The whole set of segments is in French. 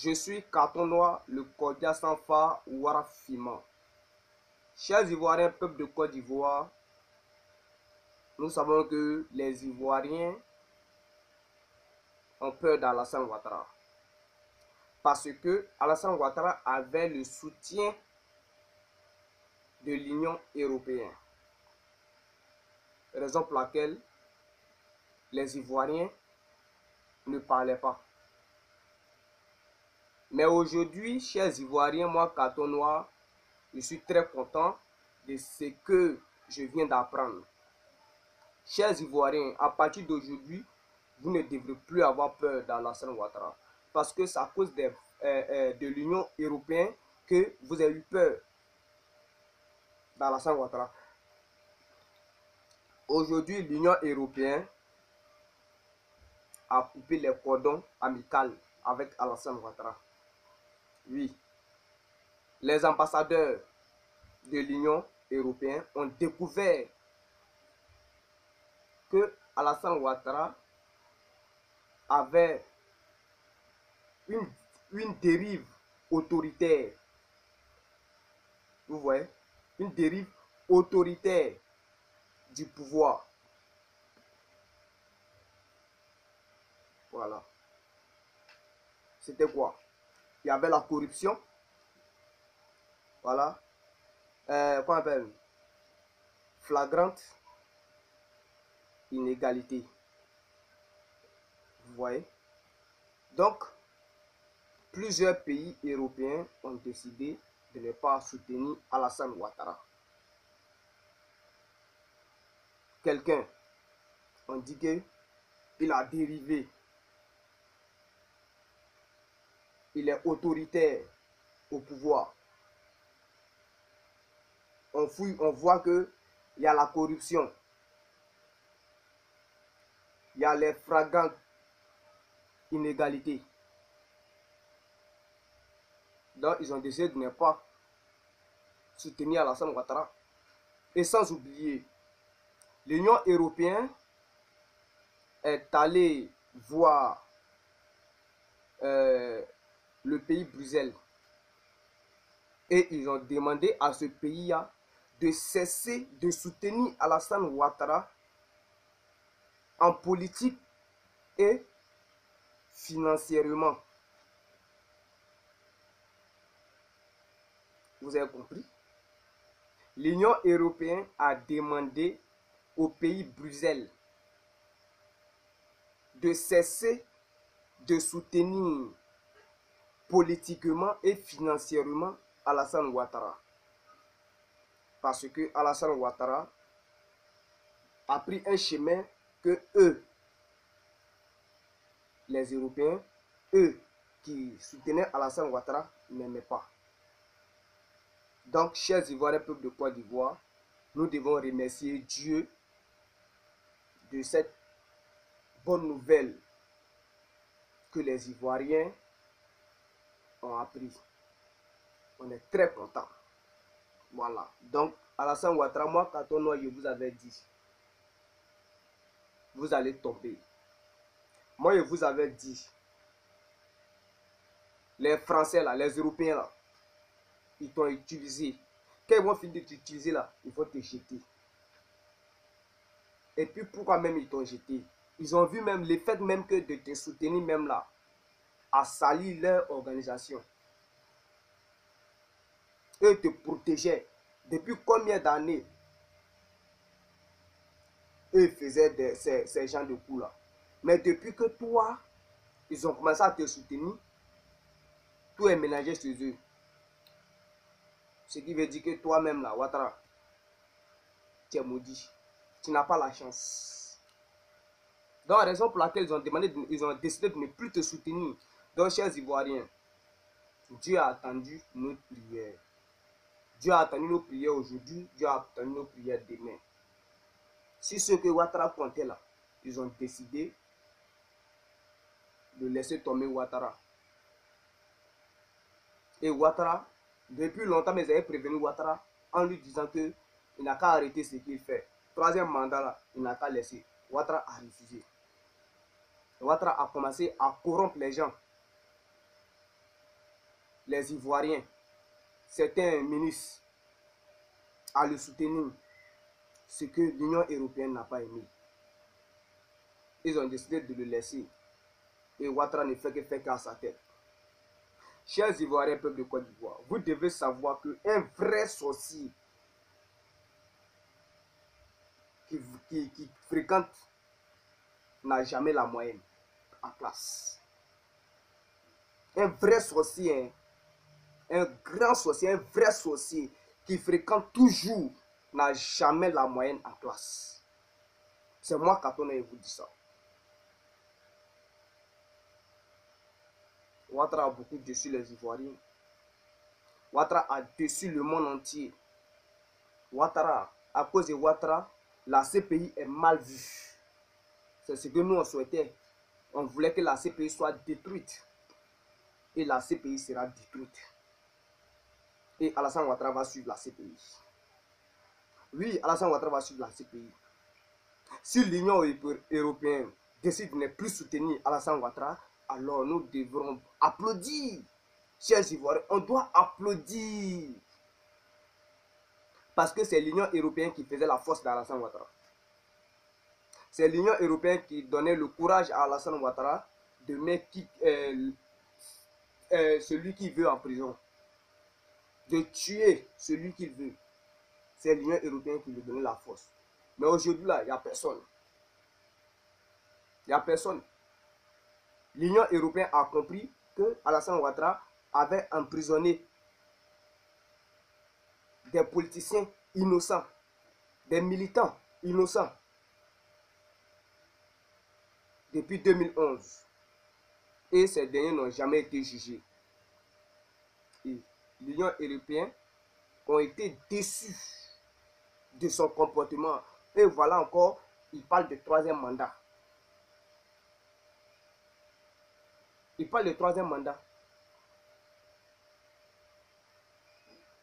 Je suis Carton Noir, le cordial sans phare Warafima. Chers Ivoiriens, peuple de Côte d'Ivoire, nous savons que les Ivoiriens ont peur d'Alassane Ouattara. Parce que Alassane Ouattara avait le soutien de l'Union européenne. Raison pour laquelle les Ivoiriens ne parlaient pas. Mais aujourd'hui, chers Ivoiriens, moi, Carton Noir, je suis très content de ce que je viens d'apprendre. Chers Ivoiriens, à partir d'aujourd'hui, vous ne devrez plus avoir peur d'Alassane Ouattara. Parce que c'est à cause de l'Union européenne que vous avez eu peur d'Alassane Ouattara. Aujourd'hui, l'Union européenne a coupé les cordons amicaux avec Alassane Ouattara. Oui, les ambassadeurs de l'Union européenne ont découvert que Alassane Ouattara avait une dérive autoritaire. Vous voyez, une dérive autoritaire du pouvoir. Voilà. C'était quoi? Il y avait la corruption. Voilà. Qu'on appelle flagrante inégalité. Vous voyez? Donc, plusieurs pays européens ont décidé de ne pas soutenir Alassane Ouattara. Quelqu'un on dit qu'il a dérivé. Il est autoritaire au pouvoir. On fouille, on voit qu'il y a la corruption. Il y a les flagrantes inégalités. Donc, ils ont décidé de ne pas soutenir Alassane Ouattara. Et sans oublier, l'Union européenne est allée voir le pays Bruxelles. Et ils ont demandé à ce pays-là de cesser de soutenir Alassane Ouattara en politique et financièrement. Vous avez compris? L'Union européenne a demandé au pays Bruxelles de cesser de soutenir politiquement et financièrement Alassane Ouattara. Parce que Alassane Ouattara a pris un chemin que eux, les Européens, eux qui soutenaient Alassane Ouattara, n'aimaient pas. Donc, chers Ivoiriens, peuple de Côte d'Ivoire, nous devons remercier Dieu de cette bonne nouvelle que les Ivoiriens ont appris. On est très contents. Voilà. Donc, Alassane Ouattara, moi, Carton Noir, je vous avais dit, vous allez tomber. Moi, je vous avais dit, les Français, là, les Européens, là, ils t'ont utilisé. Quand ils vont finir de t'utiliser, là, il faut te jeter. Et puis, pourquoi même ils t'ont jeté? Ils ont vu même le fait même que de te soutenir même là, à salir leur organisation. Eux te protégeaient. Depuis combien d'années eux faisaient ces gens de coups là. Mais depuis que toi, ils ont commencé à te soutenir, tout est mélangé chez eux. Ce qui veut dire que toi-même là, Ouattara, tu es maudit. Tu n'as pas la chance. Donc, la raison pour laquelle ils ont décidé de ne plus te soutenir. Donc, chers Ivoiriens, Dieu a attendu nos prières. Dieu a attendu nos prières aujourd'hui, Dieu a attendu nos prières demain. Si ceux que Ouattara comptait là, ils ont décidé de laisser tomber Ouattara. Et Ouattara, depuis longtemps, ils avaient prévenu Ouattara en lui disant qu'il n'a qu'à arrêter ce qu'il fait. Troisième mandat là, il n'a qu'à laisser. Ouattara a refusé. Ouattara a commencé à corrompre les gens. les Ivoiriens, certains ministres, à le soutenir, ce que l'Union européenne n'a pas aimé. Ils ont décidé de le laisser. Et Ouattara ne fait que faire qu'à sa tête. Chers Ivoiriens, peuple de Côte d'Ivoire, vous devez savoir qu'un vrai sorcier qui fréquente n'a jamais la moyenne en classe. Un vrai sorcier, un grand sorcier, un vrai sorcier qui fréquente toujours n'a jamais la moyenne en classe. C'est moi, Katona, et vous dis ça. Ouattara a beaucoup déçu les Ivoiriens. Ouattara a déçu le monde entier. Ouattara, à cause de Ouattara, la CPI est mal vue. C'est ce que nous on souhaitait. On voulait que la CPI soit détruite. Et la CPI sera détruite. Et Alassane Ouattara va suivre la CPI. Oui, Alassane Ouattara va suivre la CPI. Si l'Union européenne décide de ne plus soutenir Alassane Ouattara, alors nous devrons applaudir. Chers Ivoiriens, on doit applaudir. Parce que c'est l'Union européenne qui faisait la force d'Alassane Ouattara. C'est l'Union européenne qui donnait le courage à Alassane Ouattara de mettre celui qu'il veut en prison. De tuer celui qu'il veut. C'est l'Union européenne qui lui donnait la force. Mais aujourd'hui, là, il n'y a personne. Il n'y a personne. L'Union européenne a compris que Alassane Ouattara avait emprisonné des politiciens innocents, des militants innocents depuis 2011. Et ces derniers n'ont jamais été jugés. Et l'Union européenne ont été déçus de son comportement. Et voilà encore, il parle de troisième mandat. Il parle de troisième mandat.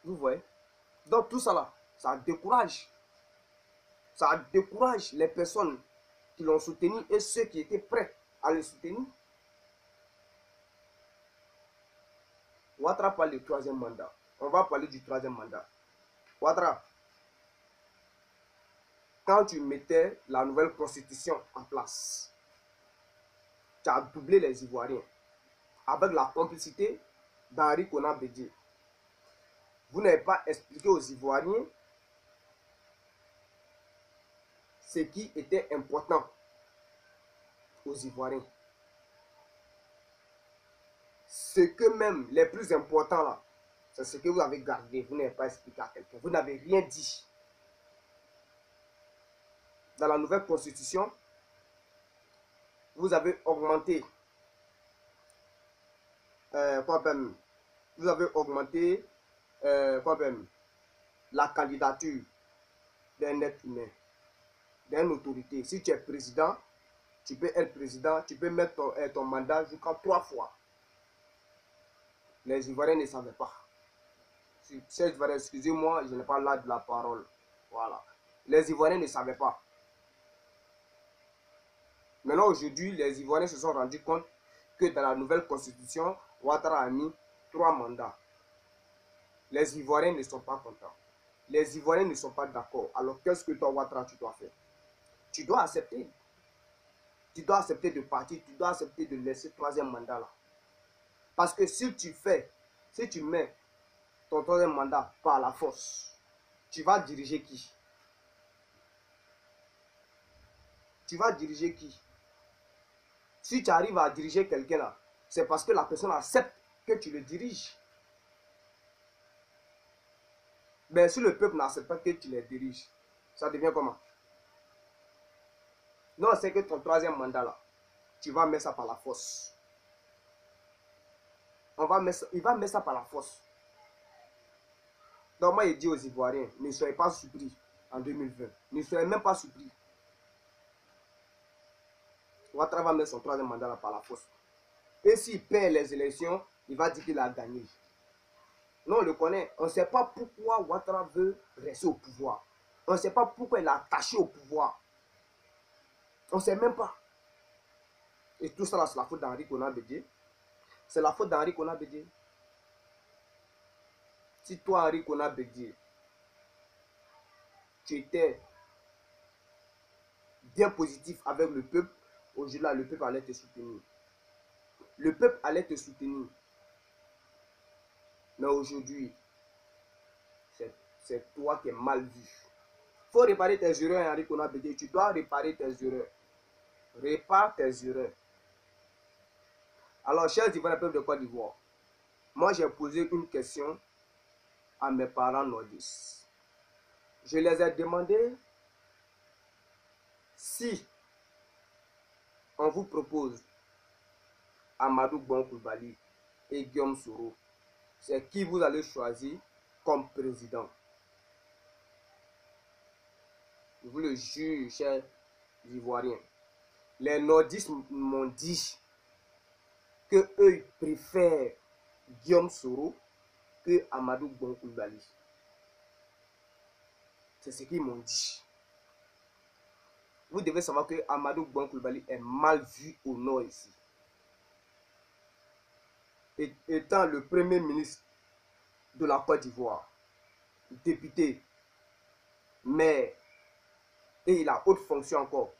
Vous voyez? Donc tout ça là, ça décourage. Ça décourage les personnes qui l'ont soutenu et ceux qui étaient prêts à le soutenir. Ouattara parle du troisième mandat. On va parler du troisième mandat. Ouattara, quand tu mettais la nouvelle constitution en place, tu as doublé les Ivoiriens avec la complicité d'Henri Konan Bédié. Vous n'avez pas expliqué aux Ivoiriens ce qui était important aux Ivoiriens. Ce que même les plus importants là, c'est ce que vous avez gardé. Vous n'avez pas expliqué à quelqu'un. Vous n'avez rien dit. Dans la nouvelle constitution, vous avez augmenté vous avez augmenté la candidature d'un être humain, d'une autorité. Si tu es président, tu peux être président, tu peux mettre ton mandat jusqu'à 3 fois. Les Ivoiriens ne savaient pas. Excusez-moi, je n'ai pas là de la parole. Voilà. Les Ivoiriens ne savaient pas. Maintenant, aujourd'hui, les Ivoiriens se sont rendus compte que dans la nouvelle constitution, Ouattara a mis 3 mandats. Les Ivoiriens ne sont pas contents. Les Ivoiriens ne sont pas d'accord. Alors, qu'est-ce que toi, Ouattara, tu dois faire? Tu dois accepter. Tu dois accepter de partir. Tu dois accepter de laisser le 3e mandat là. Parce que si tu mets ton 3e mandat par la force, tu vas diriger qui? Tu vas diriger qui? Si tu arrives à diriger quelqu'un là, c'est parce que la personne accepte que tu le diriges. Mais si le peuple n'accepte pas que tu les diriges, ça devient comment? Non, c'est que ton 3e mandat là, tu vas mettre ça par la force. Il va mettre ça par la force. Donc moi, il dit aux Ivoiriens, ne soyez pas surpris en 2020. Ne soyez même pas surpris. Ouattara va mettre son 3e mandat là par la force. Et s'il perd les élections, il va dire qu'il a gagné. Non, on le connaît. On ne sait pas pourquoi Ouattara veut rester au pouvoir. On ne sait pas pourquoi il est attaché au pouvoir. On ne sait même pas. Et tout ça, c'est la faute d'Henri Konan Bédié. C'est la faute d'Henri Konan Bédié. Si toi, Henri Konan Bédié, tu étais bien positif avec le peuple, aujourd'hui, le peuple allait te soutenir. Le peuple allait te soutenir. Mais aujourd'hui, c'est toi qui es mal vu. Il faut réparer tes erreurs, Henri Konan Bédié. Tu dois réparer tes erreurs. Répare tes erreurs. Alors, chers Ivoiriens, peuple de Côte d'Ivoire, moi j'ai posé une question à mes parents nordistes. Je les ai demandé si on vous propose Amadou Bon Coulibaly et Guillaume Soro, c'est qui vous allez choisir comme président. Je vous le jure, chers Ivoiriens. Les nordistes m'ont dit que eux préfèrent Guillaume Soro que Amadou Bon Coulibaly. C'est ce qu'ils m'ont dit. Vous devez savoir que Amadou Bon Coulibaly est mal vu au nord ici. Étant le premier ministre de la Côte d'Ivoire, député, maire, et il a haute fonction encore.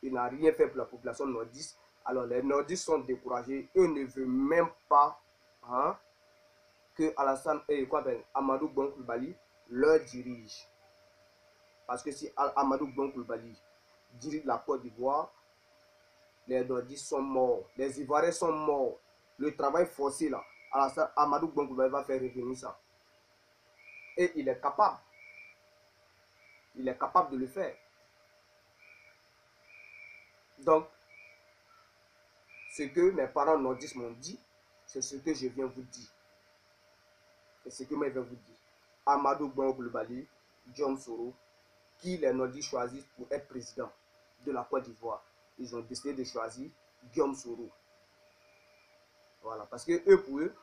Il n'a rien fait pour la population nordiste. Alors les nordistes sont découragés. Eux ne veulent même pas que Amadou Bon Coulibaly leur dirige. Parce que si Amadou Bon Coulibaly dirige la Côte d'Ivoire, les nordistes sont morts. Les Ivoiriens sont morts. Le travail forcé là, Amadou Bon Coulibaly va faire revenir ça. Et il est capable. Il est capable de le faire. Donc, ce que mes parents nordistes m'ont dit, c'est ce que je viens vous dire. C'est ce que je viens vous dire. Amadou Bon Coulibaly, Guillaume Soro, qui les nordistes choisissent pour être président de la Côte d'Ivoire. Ils ont décidé de choisir Guillaume Soro. Voilà, parce que eux, pour eux,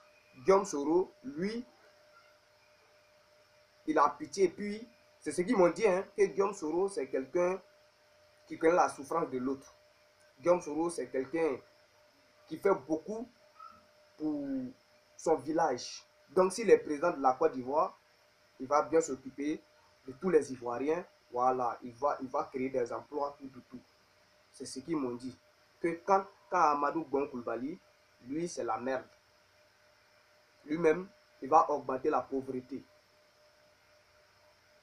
Guillaume Soro, lui, il a pitié. Et puis, c'est ce qu'ils m'ont dit, que Guillaume Soro, c'est quelqu'un qui connaît la souffrance de l'autre. Guillaume Soro, c'est quelqu'un qui fait beaucoup pour son village. Donc, s'il est président de la Côte d'Ivoire, il va bien s'occuper de tous les Ivoiriens. Voilà, il va créer des emplois, tout. C'est ce qu'ils m'ont dit. Que quand Amadou Bon Coulibaly, lui, c'est la merde. Lui-même, il va augmenter la pauvreté.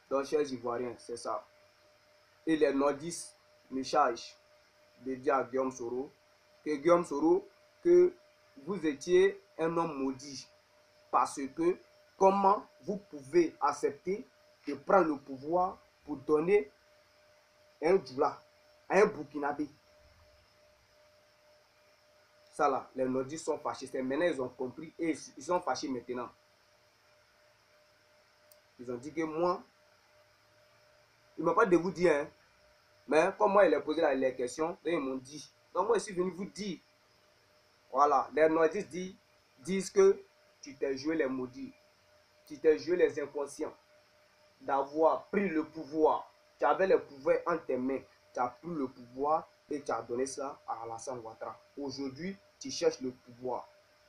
Donc, chers Ivoiriens, c'est ça. Et les nordistes me chargent de dire à Guillaume Soro que vous étiez un homme maudit. Parce que comment vous pouvez accepter de prendre le pouvoir pour donner un Djoula à un Burkinabé? Ça là, les nordistes sont fâchés. Maintenant, ils ont compris et ils sont fâchés maintenant. Ils ont dit que moi, ils ne m'ont pas de vous dire, mais comme moi, il a posé les questions, ils m'ont dit. Donc moi, je suis venu vous dire. Voilà, les nordistes disent que tu t'es joué les maudits. Tu t'es joué les inconscients d'avoir pris le pouvoir. Tu avais le pouvoir en tes mains. Tu as pris le pouvoir et tu as donné ça à Alassane Ouattara. Aujourd'hui, tu cherches le pouvoir.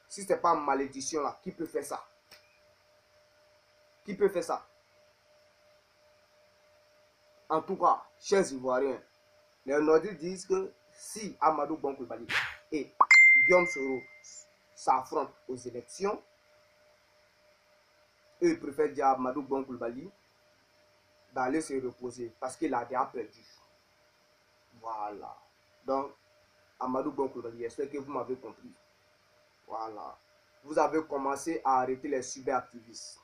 Si ce n'est pas une malédiction là, qui peut faire ça? Qui peut faire ça? En tout cas, chers Ivoiriens, les nordistes disent que si Amadou Bon Coulibaly et Guillaume Soro s'affrontent aux élections, eux ils préfèrent dire à Amadou Bon Coulibaly d'aller se reposer parce qu'il a déjà perdu. Voilà. Donc, Amadou Bon Coulibaly, j'espère que vous m'avez compris. Voilà. Vous avez commencé à arrêter les cyberactivistes.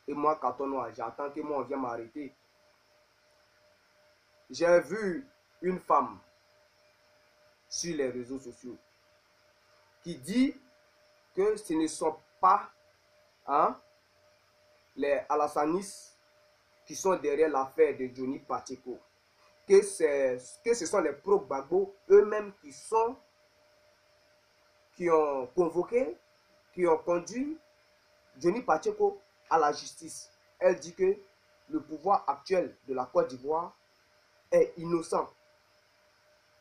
Et moi, Katonoa, j'attends que moi on vienne m'arrêter. J'ai vu une femme sur les réseaux sociaux qui dit que ce ne sont pas les Alassanistes qui sont derrière l'affaire de Johnny Pacheco, que ce sont les pro-Gbagbo eux-mêmes qui ont convoqué, qui ont conduit Johnny Pacheco à la justice. Elle dit que le pouvoir actuel de la Côte d'Ivoire est innocent.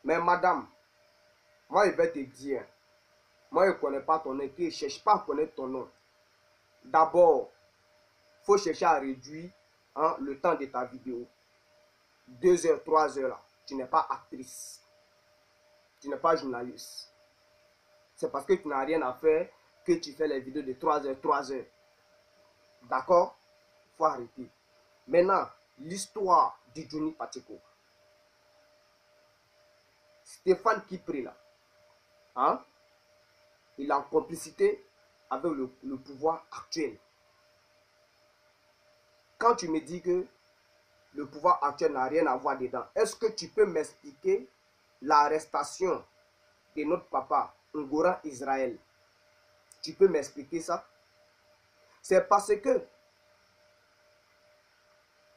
Mais madame, moi je vais te dire, moi je ne connais pas ton nom, je ne cherche pas à connaître ton nom. d'abord, il faut chercher à réduire le temps de ta vidéo. 2 heures, 3 heures là. Tu n'es pas actrice. Tu n'es pas journaliste. C'est parce que tu n'as rien à faire que tu fais les vidéos de 3 heures, 3 heures. D'accord? Il faut arrêter. Maintenant, l'histoire de Johnny Pacheco. Stéphane Kipré là. Hein? Il est en complicité avec le pouvoir actuel. Quand tu me dis que le pouvoir actuel n'a rien à voir dedans, est-ce que tu peux m'expliquer l'arrestation de notre papa Ngora Israël? Tu peux m'expliquer ça? C'est parce que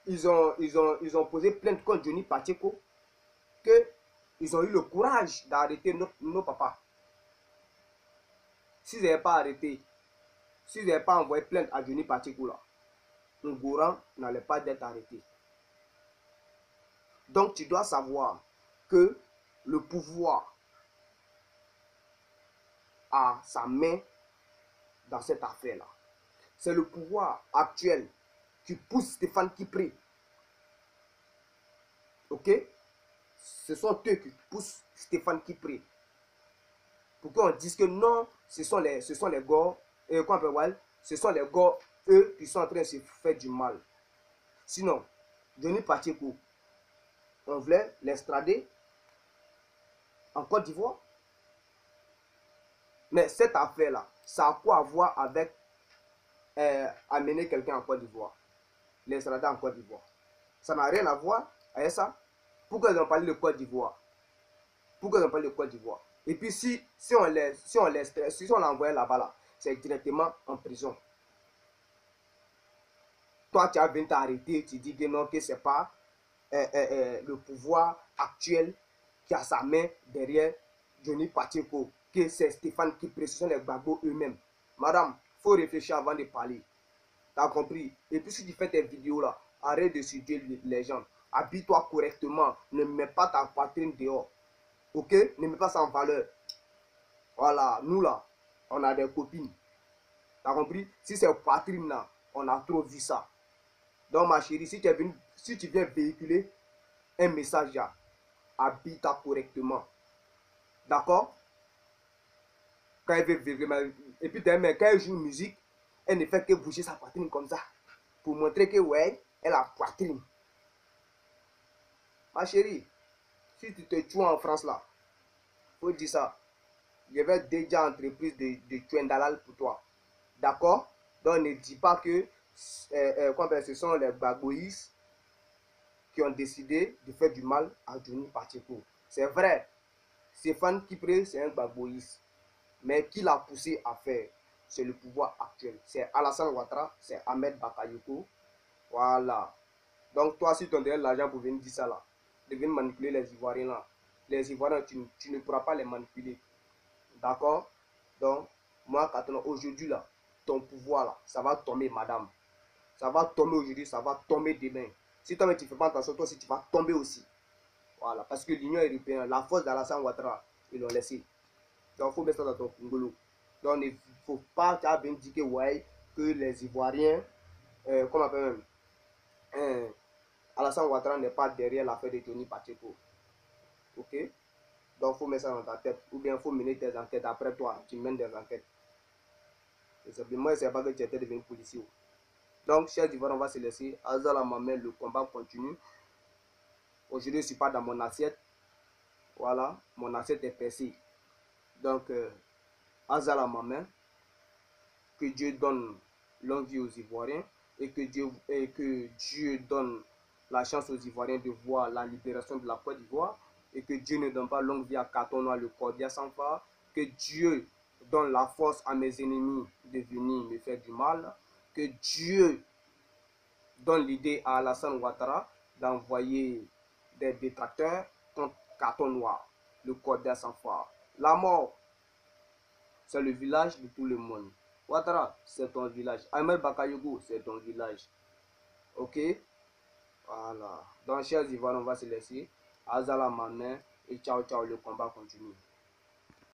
ils ont posé plainte contre Johnny Pacheco qu'ils ont eu le courage d'arrêter nos papas. S'ils n'avaient pas arrêté, s'ils n'avaient pas envoyé plainte à Johnny Pacheco là, Ngora n'allait pas d'être arrêté. Donc tu dois savoir que le pouvoir a sa main dans cette affaire-là. C'est le pouvoir actuel qui pousse Stéphane Kipré. Ok? Ce sont eux qui poussent Stéphane Kipré. Pour qu'on dise que non, ce sont les gars, ce sont les gars, eux, qui sont en train de se faire du mal. Sinon, Johnny Pacheco, on voulait l'extrader en Côte d'Ivoire. Mais cette affaire-là, ça a quoi à voir avec amener quelqu'un en Côte d'Ivoire? L'extrader en Côte d'Ivoire. Ça n'a rien à voir avec ça. Pourquoi ils ont parlé de Côte d'Ivoire? Pourquoi ils ont parlé de Côte d'Ivoire? Et puis si on l'envoyait là-bas, là, c'est directement en prison. Toi, tu as venu t'arrêter, tu dis que non, que c'est pas le pouvoir actuel qui a sa main derrière Johnny Pacheco, que c'est Stéphane Kipré, ce sont les Gbagbo eux-mêmes. Madame, il faut réfléchir avant de parler. Tu as compris? Et puis si tu fais tes vidéos là, arrête de séduire les gens. Habille-toi correctement. Ne mets pas ta poitrine dehors. Ok? Ne mets pas ça en valeur. Voilà, nous là, on a des copines. Tu as compris? Si c'est poitrine là, on a trop vu ça. Donc ma chérie, si tu viens véhiculer un message là, habille-toi correctement. D'accord? Quand elle veut, et puis quand elle joue musique, elle ne fait que bouger sa poitrine comme ça. Pour montrer que ouais, elle a poitrine. Ma chérie, si tu te tues en France là, faut dire ça. Je vais déjà entreprise de Tuendalal pour toi. D'accord? Donc ne dis pas que ce sont les Gbagboïs qui ont décidé de faire du mal à Johnny Pacheco. C'est vrai. Stéphane Kipré, c'est un Gbagboïs. Mais qui l'a poussé à faire? C'est le pouvoir actuel. C'est Alassane Ouattara, c'est Ahmed Bakayoko. Voilà. Donc toi, si tu as l'argent pour venir dire ça là, de venir manipuler les Ivoiriens là, les Ivoiriens, tu ne pourras pas les manipuler. D'accord? Donc, moi, aujourd'hui là, ton pouvoir là, ça va tomber, madame. Ça va tomber aujourd'hui, ça va tomber demain. Si toi, tu ne fais pas attention, toi aussi, tu vas tomber aussi. Voilà. Parce que l'Union européenne, la force d'Alassane Ouattara, ils l'ont laissé. Donc, il faut mettre ça dans ton Congolo. Donc, il ne faut pas bien dire que, ouais, que les Ivoiriens, comment on appelle même, Alassane Ouattara n'est pas derrière l'affaire de Johnny Pacheco. Ok? Donc, il faut mettre ça dans ta tête. Ou bien, il faut mener tes enquêtes. Après toi, tu mènes des enquêtes. Et simplement, c'est pas que tu étais devenu policier. Donc, chers Ivoiriens, on va se laisser. Azala Mamel, le combat continue. Aujourd'hui, je ne suis pas dans mon assiette. Voilà, mon assiette est percée. Donc, Azala Mamel, que Dieu donne longue vie aux Ivoiriens et que Dieu donne la chance aux Ivoiriens de voir la libération de la Côte d'Ivoire et que Dieu ne donne pas longue vie à Katonoa, le Cordia sans phare, que Dieu donne la force à mes ennemis de venir me faire du mal, que Dieu donne l'idée à Alassane Ouattara d'envoyer des détracteurs contre Katonoa, le Cordia sans phare. La mort, c'est le village de tout le monde. Ouattara, c'est ton village. Ahmed Bakayoko, c'est ton village. Ok? Voilà. Donc, chers Ivoiriens, on va se laisser. Azala Manin et ciao, ciao, le combat continue.